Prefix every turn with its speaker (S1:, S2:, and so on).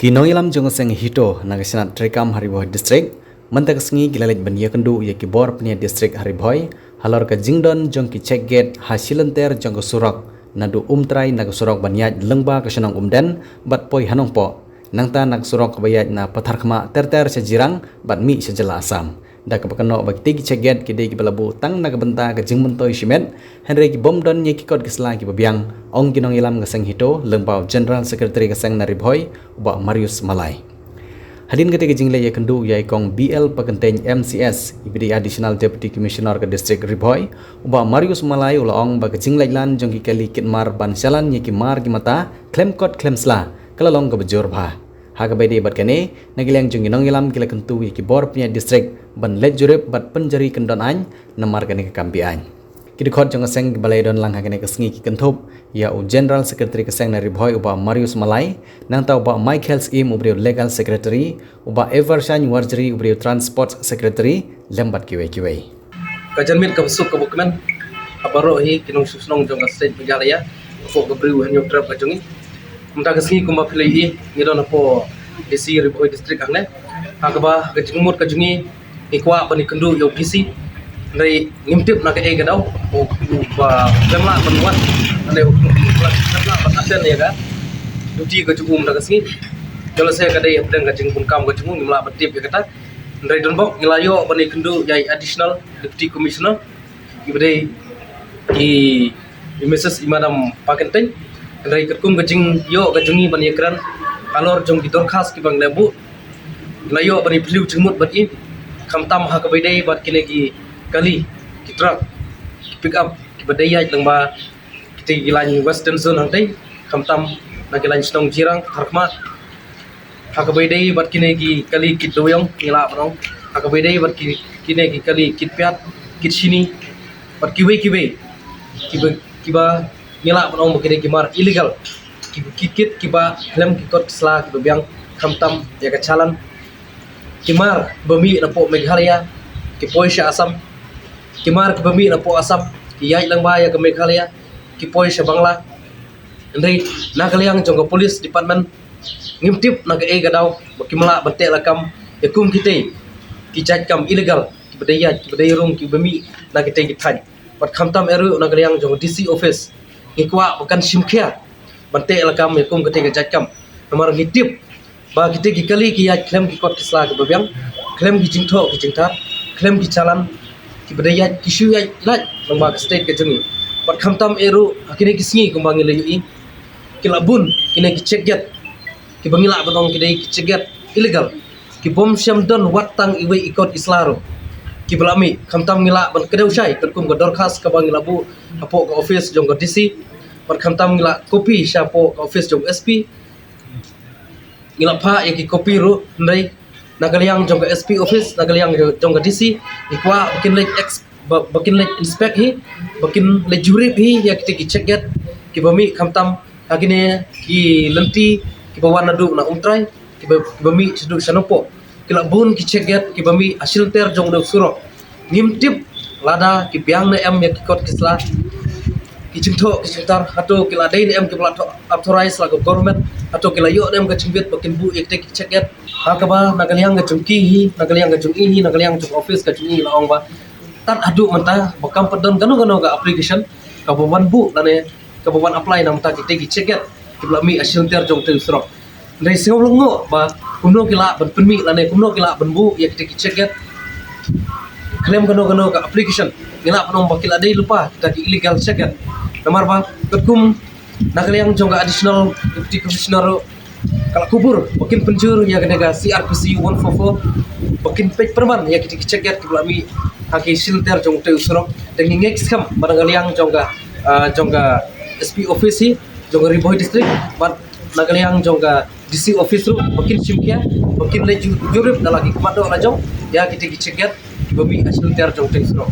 S1: Kinong ilam jong seng hito nagasinat trekam Hariboy district mentak sengi gilalit bania kendu ya kibor penia district Hariboy halor ke jingdon jong ki check gate hasilenter jong ke surok nadu umtrai naga surok baniat lengba ke senang umden bat poi hanong po nangta nag surok bayat na pathar khma terter sejirang bat mi sejela asam da ke pakano bak tigi check gate kidai ki balabu tang naga benta ke jingmentoi simet henry ki bomdon ye ki kod kesla ki babiang ong kinong ilam ngaseng hito lengbau general secretary keseng Hariboy uba Marius Malai. Hadin ketika jingle ya kendu ya ikong BL pagenteng MCS ibidi additional deputy commissioner ke district Hariboy uba Marius Malai ulaong bag jingle lan jong kali kitmar bansalan ye kimar gimata claim code claim sla kalalong ke bejor bha haga bede bat kane nagilang jong inong ilam kila kentu ye kibor punya district ban lejurep bat penjari kendon an namar kane ke kampian kidikot jong seng balai don lang hagane ke sengi ki kentup ya u general secretary keseng Hariboy uba Marius Malai nang ta uba Michael Im ubrio legal secretary uba Evershan Warjeri ubrio transport secretary lembat kiwe
S2: kajanmit ka busuk ka bukmen aparo hi kinong susnong jong ka state pigalaya fo ka briu hanyo trap ka jongi mta ka singi kumba pilai ngidon po DC Hariboy district angne hakaba ka jingmut ka jongi ikwa bani kendu yo PC dari ngimtip na ka e gadaw o ba lemla banwan ane lemla batasen ya ga duti ka jugum na ka singi jala saya ka dai apden ka jingbun kam ka jungum ngimla batip ya kata dari donbok ngilayo bani kendu yai additional deputy commissioner ibadai i Mrs. Imadam Pakenteng dari ketkum ka jing yo ka jungi bani ekran alor jong gitor khas ki bang lebu ngilayo bani bliu jingmut bati kamtam ha ka baidai bat kinegi kali kitrak pick up kibadaya langba kita gilan western zone hantai kamtam na gilan snong jirang harkma hakabaidai bat kinegi kali kit doyong ngila banong hakabaidai bat kinegi kali kit piat kit sini bat kiwe kiba ngila banong kinegi mar illegal kit kiba lem kikot sla kiba biang kamtam ya kacalan kimar bami na po Meghalaya ki Poisha Asam kimar ke bami na po Asam ki yai lang baya ke Meghalaya ki Poisha Bangla ndai nakaliang jong police department ngimtip na ke e gadaw bakimla bante lakam yakum kite ki jajkam illegal ki badaya rum ki bami na kite ki thaj pat khamtam eru nakaliang jong DC office ngikwa bukan simkhia bante lakam yakum kite ki jajkam nomor ngitip ba kite ki kali ki ya claim ki kot kisla ki babyang claim ki jingtho ki jingtar claim ki chalan ki badaya ki shu ya laj lomba state ke jungi pat khamtam eru akine ki singi kumbangi leyi ki labun kine ki checket ki bangila banong ki dai ki checket illegal ki bom syam don watang iwe ikot islaro ki belami khamtam ngila ban kedau syai terkum ka dorkhas ka bangila bu apo ka office jong ka DC pat khamtam ngila copy syapo ka office jong SP ngila pha ya ki copy ru ndai nagaliang jong ka SP office nagaliang jong ka DC ikwa bakin lek inspect hi bakin le jurip hi ya kita ki check get ki bami khamtam agine ki lenti ki bawan nadu na umtrai ki bami sedu sanopo ki labun ki check get ki bami asil ter jong do suro ngimtip lada ki biang na em ya ki kot kisla ki jingtho ki jingtar hato ki ladai na em ki plat authorize lagu government hato ki layo na em ka jingbet bakin bu ek ki check get hakaba nagaliang ga jungki hi nagaliang ga jungi hi nagaliang jong office ka jungi laong ba tat adu mentah bakam pedon gano ga application ka bawan bu lane ka bawan apply nam ta ki tegi checket ki blami asil ter jong tel srok dari singom longo ba kumno kila ban penmi lane kumno kila ban bu ya ki tegi checket claim gano ga application ngila panong bakil adai lupa ta ki illegal checket namar ba ketkum nakaliang jong ga additional deputy commissioner kala kubur bakin penjur ya ga CRPC 144 bakin page perman ya ki checket ki blami haki silter jong te usrok dan ngek skam barangaliang jongga SP office jongga Hariboy district bat nagaliang jongga DC office ru bakin simkia bakin le jurip dalagi komando lajong ya kita ki cegat bami asil ter jong te usrok